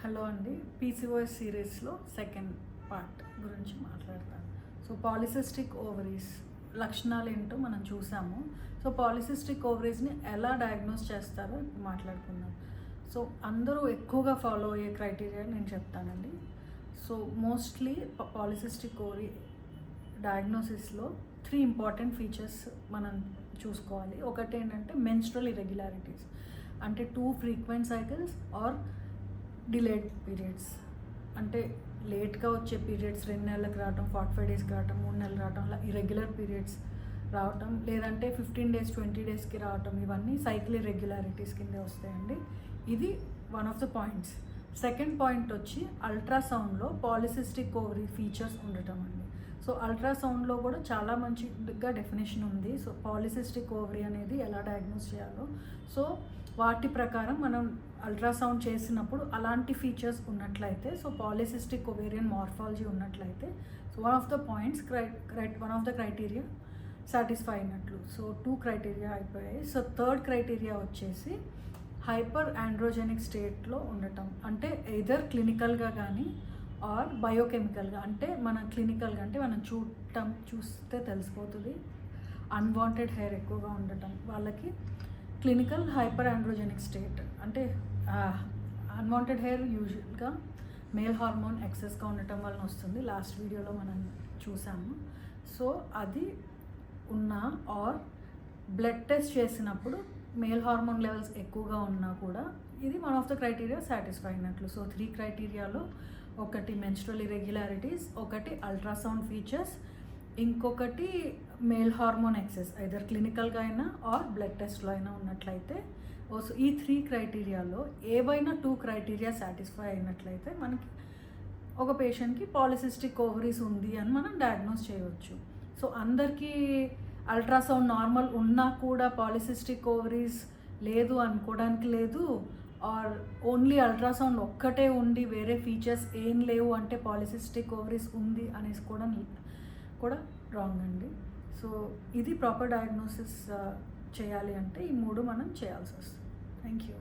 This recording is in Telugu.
హలో అండి, పీసీఓఎస్ సిరీస్లో సెకండ్ పార్ట్ గురించి మాట్లాడతాను. సో పాలిసిస్టిక్ ఓవరీస్ లక్షణాలు ఏంటో మనం చూసాము. సో పాలిసిస్టిక్ ఓవరీస్ని ఎలా డయాగ్నోస్ చేస్తారో మాట్లాడుకుందాం. సో అందరూ ఎక్కువగా ఫాలో అయ్యే క్రైటీరియా నేను చెప్తానండి. సో మోస్ట్లీ పాలిసిస్టిక్ ఓవరీ డయాగ్నోసిస్లో 3 ఇంపార్టెంట్ ఫీచర్స్ మనం చూసుకోవాలి. ఒకటి ఏంటంటే మెన్స్ట్రల్ ఇర్రెగ్యులారిటీస్, అంటే 2 frequent cycles or delayed periods, అంటే లేట్గా వచ్చే పీరియడ్స్ 2 నెలలకు రావటం, 45 డేస్కి రావటం, 3 నెలలు రావటం, అలా ఇర్రెగ్యులర్ పీరియడ్స్ రావటం, లేదంటే 15 డేస్ 20 డేస్కి రావటం, ఇవన్నీ సైకిల్ ఇర్రెగ్యులారిటీస్ కింద వస్తాయండి. ఇది one of the points. Second point వచ్చి అల్ట్రాసౌండ్లో పాలిసిస్టిక్ ఓవరీ ఫీచర్స్ ఉండటం అండి. సో అల్ట్రాసౌండ్లో కూడా చాలా మంచిగా డెఫినేషన్ ఉంది. సో పాలిసిస్టిక్ ఓవరీ అనేది ఎలా డయాగ్నోస్ చేయాలో, సో వాటి ప్రకారం మనం అల్ట్రాసౌండ్ చేసినప్పుడు అలాంటి ఫీచర్స్ ఉన్నట్లయితే, సో పాలిసిస్టిక్ ఓవేరియన్ మార్ఫాలజీ ఉన్నట్లయితే, so one of the criteria satisfy అయినట్లు. సో 2 క్రైటీరియా అయిపోయాయి. సో థర్డ్ క్రైటీరియా వచ్చేసి హైపర్ ఆండ్రోజెనిక్ స్టేట్లో ఉండటం, అంటే ఎయిదర్ క్లినికల్గా కానీ ఆర్ బయోకెమికల్గా. అంటే మన క్లినికల్గా అంటే మనం చూస్తే తెలిసిపోతుంది, అన్వాంటెడ్ హెయిర్ ఎక్కువగా ఉండటం వాళ్ళకి క్లినికల్ హైపర్ ఆండ్రోజెనిక్ స్టేట్. అంటే అన్వాంటెడ్ హెయిర్ యూజువల్గా మేల్ హార్మోన్ ఎక్సెస్గా ఉండటం వలన వస్తుంది. లాస్ట్ వీడియోలో మనం చూసాము. సో అది ఉన్నా ఆర్ బ్లడ్ టెస్ట్ చేసినప్పుడు మేల్ హార్మోన్ లెవెల్స్ ఎక్కువగా ఉన్నా కూడా ఇది one of the criteria satisfy అయినట్లు. సో 3 క్రైటీరియాలో ఒకటి మెన్స్ట్రల్ ఇర్రెగ్యులారిటీస్, ఒకటి అల్ట్రాసౌండ్ ఫీచర్స్, ఇంకొకటి మేల్ హార్మోన్ ఎక్సెస్ ఐదర్ క్లినికల్గా అయినా ఆర్ బ్లడ్ టెస్ట్లో అయినా ఉన్నట్లయితే, సో ఈ 3 క్రైటీరియాలో ఏవైనా 2 క్రైటీరియా సాటిస్ఫై అయినట్లయితే మనకి ఒక పేషెంట్కి పాలిసిస్టిక్ ఓవరీస్ ఉంది అని మనం డయాగ్నోస్ చేయవచ్చు. సో అందరికీ అల్ట్రాసౌండ్ నార్మల్ ఉన్నా కూడా పాలిసిస్టిక్ ఓవరీస్ లేదు అనుకోవడానికి లేదు, ఆర్ ఓన్లీ అల్ట్రాసౌండ్ ఒక్కటే ఉండి వేరే ఫీచర్స్ ఏం లేవు అంటే పాలిసిస్టిక్ ఓవరీస్ ఉంది అనేసి కూడా రాంగ్ అండి. సో ఇది ప్రాపర్ డయాగ్నోసిస్ చేయాలి అంటే ఈ 3 మనం చేయాల్సి వస్తుంది. Thank you.